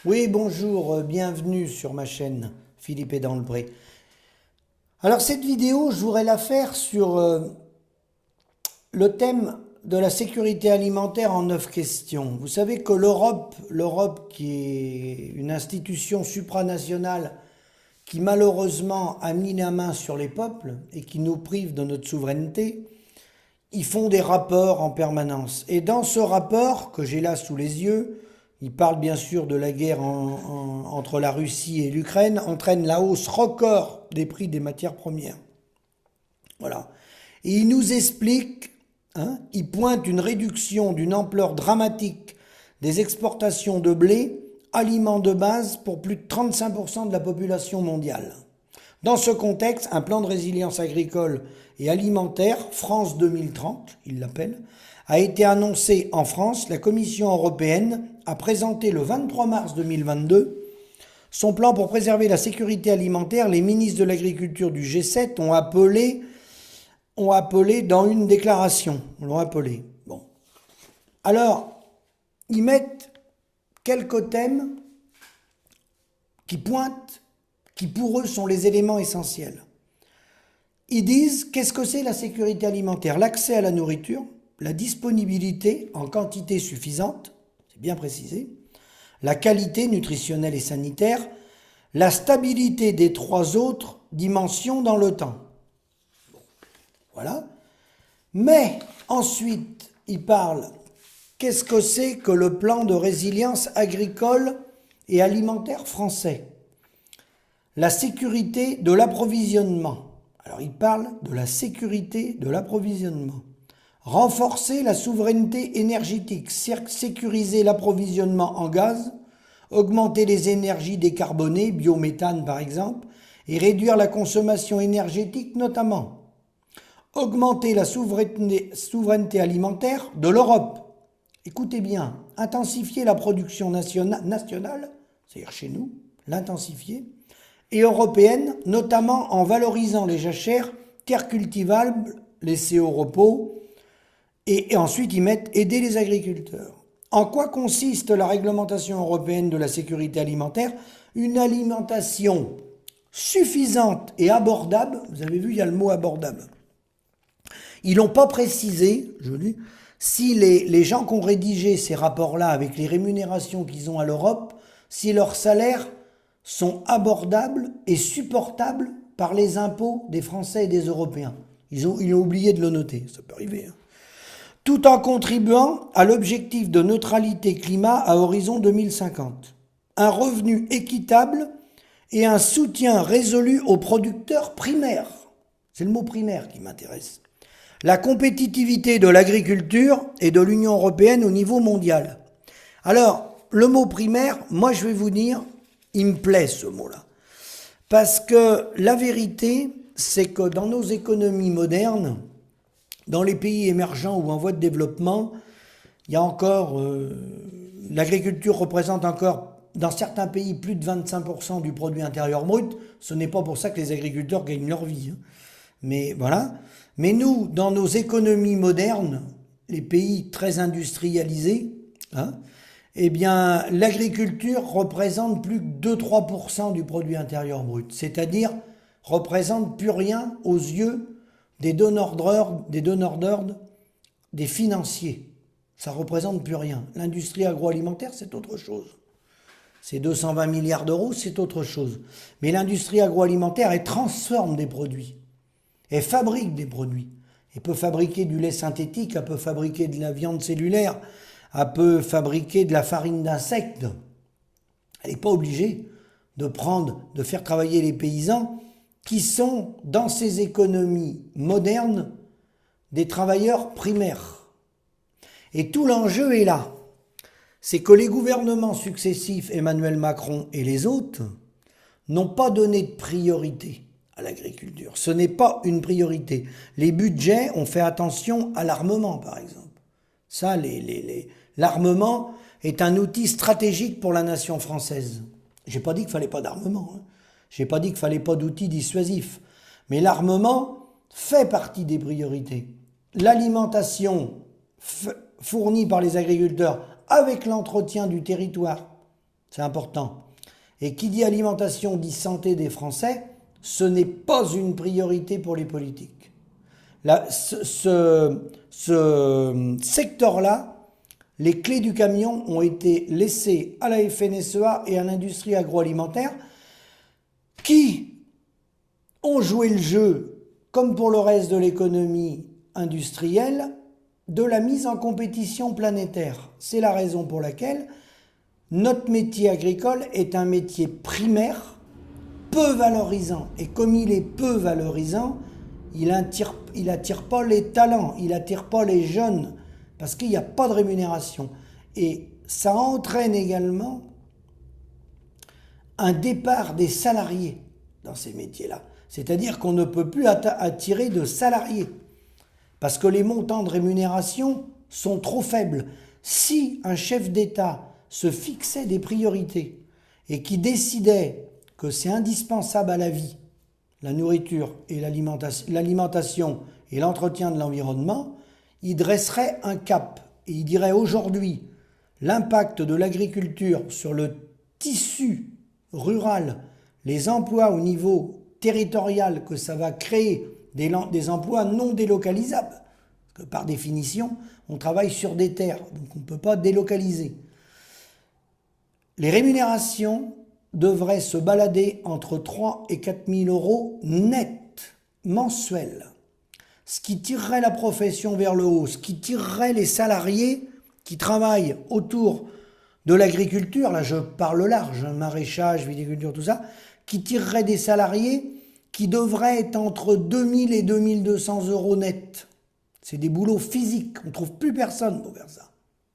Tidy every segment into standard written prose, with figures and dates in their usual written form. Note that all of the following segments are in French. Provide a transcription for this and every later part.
Oui, bonjour, bienvenue sur ma chaîne Philippe est dans le Pré. Alors cette vidéo, je voudrais la faire sur le thème de la sécurité alimentaire en 9 questions. Vous savez que l'Europe qui est une institution supranationale qui malheureusement a mis la main sur les peuples et qui nous prive de notre souveraineté, ils font des rapports en permanence. Et dans ce rapport que j'ai là sous les yeux, il parle bien sûr de la guerre entre la Russie et l'Ukraine, entraîne la hausse record des prix des matières premières. Voilà. Et il nous explique, il pointe une réduction d'une ampleur dramatique des exportations de blé, aliment de base pour plus de 35% de la population mondiale. Dans ce contexte, un plan de résilience agricole et alimentaire, France 2030, il l'appelle, a été annoncé en France. La Commission européenne a présenté le 23 mars 2022 son plan pour préserver la sécurité alimentaire. Les ministres de l'Agriculture du G7 ont appelé dans une déclaration. L'ont appelé. Bon. Alors, ils mettent quelques thèmes qui pointent, qui pour eux sont les éléments essentiels. Ils disent, qu'est-ce que c'est la sécurité alimentaire? L'accès à la nourriture, la disponibilité en quantité suffisante, c'est bien précisé, la qualité nutritionnelle et sanitaire, la stabilité des 3 autres dimensions dans le temps. Bon, voilà. Mais ensuite, ils parlent, qu'est-ce que c'est que le plan de résilience agricole et alimentaire français? La sécurité de l'approvisionnement. Alors il parle de la sécurité de l'approvisionnement. Renforcer la souveraineté énergétique, sécuriser l'approvisionnement en gaz, augmenter les énergies décarbonées, biométhane par exemple, et réduire la consommation énergétique notamment. Augmenter la souveraineté alimentaire de l'Europe. Écoutez bien, intensifier la production nationale, c'est-à-dire chez nous, l'intensifier, et européenne, notamment en valorisant les jachères, terres cultivables, laissées au repos, et ensuite ils mettent aider les agriculteurs. En quoi consiste la réglementation européenne de la sécurité alimentaire? Une alimentation suffisante et abordable. Vous avez vu, il y a le mot abordable. Ils n'ont pas précisé, je dis, si les gens qui ont rédigé ces rapports-là avec les rémunérations qu'ils ont à l'Europe, si leurs salaires sont abordables et supportables par les impôts des Français et des Européens. Ils ont oublié de le noter, ça peut arriver. Tout en contribuant à l'objectif de neutralité climat à horizon 2050. Un revenu équitable et un soutien résolu aux producteurs primaires. C'est le mot primaire qui m'intéresse. La compétitivité de l'agriculture et de l'Union européenne au niveau mondial. Alors, le mot primaire, moi je vais vous dire, il me plaît ce mot-là. Parce que la vérité, c'est que dans nos économies modernes, dans les pays émergents ou en voie de développement, il y a encore, l'agriculture représente encore, dans certains pays, plus de 25% du produit intérieur brut. Ce n'est pas pour ça que les agriculteurs gagnent leur vie. Mais voilà. Mais nous, dans nos économies modernes, les pays très industrialisés, eh bien, l'agriculture représente plus que 2-3% du produit intérieur brut. C'est-à-dire, représente plus rien aux yeux des donneurs d'ordre, des financiers. Ça représente plus rien. L'industrie agroalimentaire, c'est autre chose. C'est 220 milliards d'euros, c'est autre chose. Mais l'industrie agroalimentaire, elle transforme des produits. Elle fabrique des produits. Elle peut fabriquer du lait synthétique, elle peut fabriquer de la viande cellulaire, elle peut fabriquer de la farine d'insectes. Elle n'est pas obligée de faire travailler les paysans qui sont, dans ces économies modernes, des travailleurs primaires. Et tout l'enjeu est là. C'est que les gouvernements successifs, Emmanuel Macron et les autres, n'ont pas donné de priorité à l'agriculture. Ce n'est pas une priorité. Les budgets ont fait attention à l'armement, par exemple. Ça, l'armement est un outil stratégique pour la nation française. J'ai pas dit qu'il fallait pas d'armement. J'ai pas dit qu'il fallait pas d'outils dissuasifs. Mais l'armement fait partie des priorités. L'alimentation fournie par les agriculteurs avec l'entretien du territoire, c'est important. Et qui dit alimentation dit santé des Français, ce n'est pas une priorité pour les politiques. Ce secteur-là, les clés du camion ont été laissées à la FNSEA et à l'industrie agroalimentaire qui ont joué le jeu, comme pour le reste de l'économie industrielle, de la mise en compétition planétaire. C'est la raison pour laquelle notre métier agricole est un métier primaire, peu valorisant. Et comme il est peu valorisant, il attire pas les talents, il attire pas les jeunes, parce qu'il n'y a pas de rémunération. Et ça entraîne également un départ des salariés dans ces métiers-là. C'est-à-dire qu'on ne peut plus attirer de salariés, parce que les montants de rémunération sont trop faibles. Si un chef d'État se fixait des priorités et qui décidait que c'est indispensable à la vie, la nourriture et l'alimentation et l'entretien de l'environnement, il dresserait un cap et il dirait aujourd'hui l'impact de l'agriculture sur le tissu rural, les emplois au niveau territorial que ça va créer, des emplois non délocalisables, parce que par définition, on travaille sur des terres, donc on ne peut pas délocaliser. Les rémunérations devraient se balader entre 3 et 4 000 euros net, mensuels. Ce qui tirerait la profession vers le haut, ce qui tirerait les salariés qui travaillent autour de l'agriculture, là je parle large, maraîchage, viticulture, tout ça, qui tirerait des salariés qui devraient être entre 2 000 et 2 200 euros net. C'est des boulots physiques, on ne trouve plus personne pour faire ça.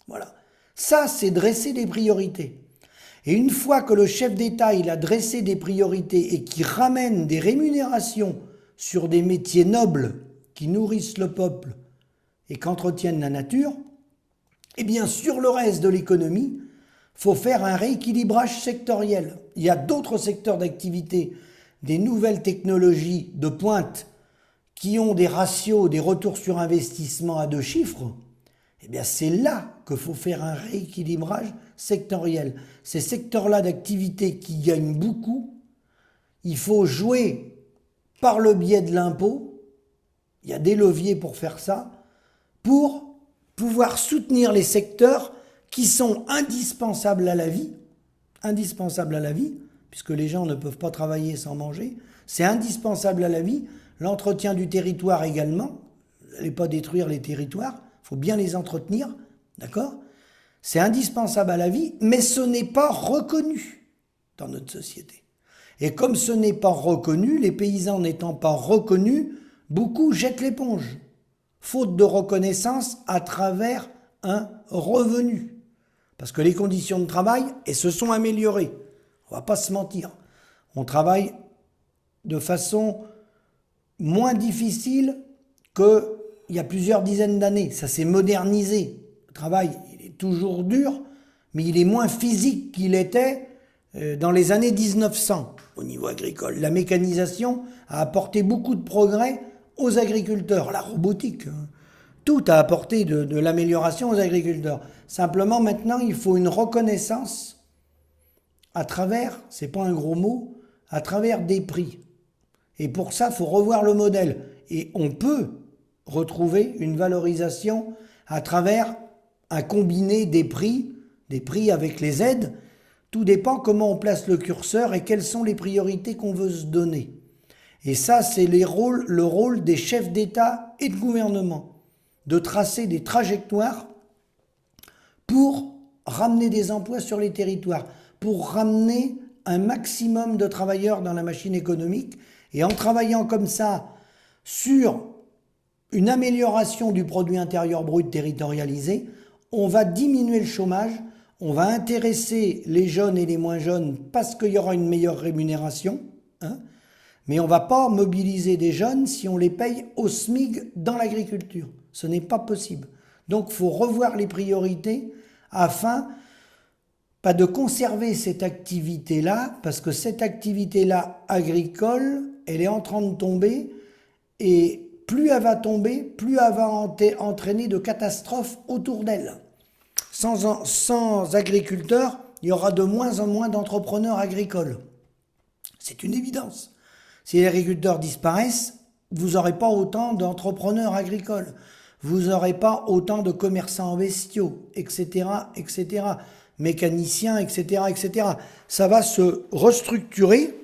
Voilà. Ça, c'est dresser des priorités. Et une fois que le chef d'État il a dressé des priorités et qui ramène des rémunérations sur des métiers nobles qui nourrissent le peuple et qu'entretiennent la nature, eh bien sur le reste de l'économie, il faut faire un rééquilibrage sectoriel. Il y a d'autres secteurs d'activité, des nouvelles technologies de pointe qui ont des ratios, des retours sur investissement à 2 chiffres. Eh bien c'est là qu'il faut faire un rééquilibrage sectoriel. Ces secteurs-là d'activité qui gagnent beaucoup, il faut jouer par le biais de l'impôt, il y a des leviers pour faire ça, pour pouvoir soutenir les secteurs qui sont indispensables à la vie, puisque les gens ne peuvent pas travailler sans manger, c'est indispensable à la vie, l'entretien du territoire également, vous n'allez pas détruire les territoires, il faut bien les entretenir, d'accord ? C'est indispensable à la vie, mais ce n'est pas reconnu dans notre société. Et comme ce n'est pas reconnu, les paysans n'étant pas reconnus, beaucoup jettent l'éponge, faute de reconnaissance à travers un revenu. Parce que les conditions de travail, elles se sont améliorées. On ne va pas se mentir. On travaille de façon moins difficile qu'il y a plusieurs dizaines d'années. Ça s'est modernisé. Le travail, il est toujours dur, mais il est moins physique qu'il était dans les années 1900 au niveau agricole. La mécanisation a apporté beaucoup de progrès aux agriculteurs. La robotique, tout a apporté de l'amélioration aux agriculteurs. Simplement, maintenant, il faut une reconnaissance à travers, c'est pas un gros mot, à travers des prix. Et pour ça, il faut revoir le modèle. Et on peut retrouver une valorisation à travers un combiné des prix avec les aides. Tout dépend comment on place le curseur et quelles sont les priorités qu'on veut se donner. Et ça, c'est le rôle des chefs d'État et de gouvernement, de tracer des trajectoires pour ramener des emplois sur les territoires, pour ramener un maximum de travailleurs dans la machine économique. Et en travaillant comme ça sur une amélioration du produit intérieur brut territorialisé, on va diminuer le chômage, on va intéresser les jeunes et les moins jeunes parce qu'il y aura une meilleure rémunération, mais on ne va pas mobiliser des jeunes si on les paye au SMIC dans l'agriculture. Ce n'est pas possible. Donc il faut revoir les priorités afin pas de conserver cette activité-là, parce que cette activité-là agricole, elle est en train de tomber, et plus elle va tomber, plus elle va entraîner de catastrophes autour d'elle. Sans agriculteurs, il y aura de moins en moins d'entrepreneurs agricoles. C'est une évidence. Si les agriculteurs disparaissent, vous n'aurez pas autant d'entrepreneurs agricoles. Vous n'aurez pas autant de commerçants en bestiaux, etc., etc., mécaniciens, etc., etc. Ça va se restructurer,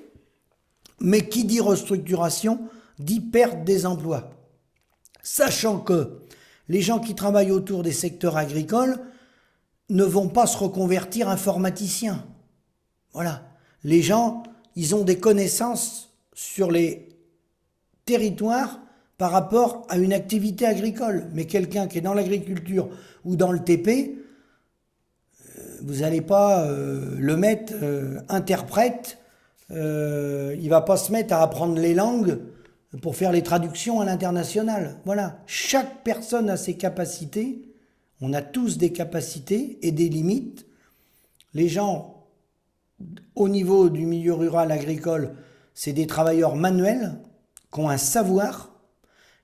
mais qui dit restructuration dit perte des emplois. Sachant que les gens qui travaillent autour des secteurs agricoles ne vont pas se reconvertir informaticiens. Voilà. Les gens, ils ont des connaissances sur les territoires par rapport à une activité agricole. Mais quelqu'un qui est dans l'agriculture ou dans le TP, vous n'allez pas le mettre interprète, il va pas se mettre à apprendre les langues pour faire les traductions à l'international. Voilà. Chaque personne a ses capacités. On a tous des capacités et des limites. Les gens, au niveau du milieu rural agricole, c'est des travailleurs manuels qui ont un savoir.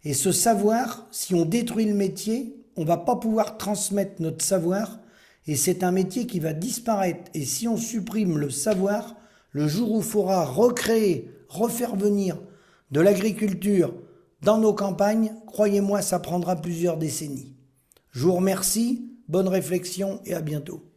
Et ce savoir, si on détruit le métier, on ne va pas pouvoir transmettre notre savoir. Et c'est un métier qui va disparaître. Et si on supprime le savoir, le jour où il faudra recréer, refaire venir de l'agriculture dans nos campagnes, croyez-moi, ça prendra plusieurs décennies. Je vous remercie, bonne réflexion et à bientôt.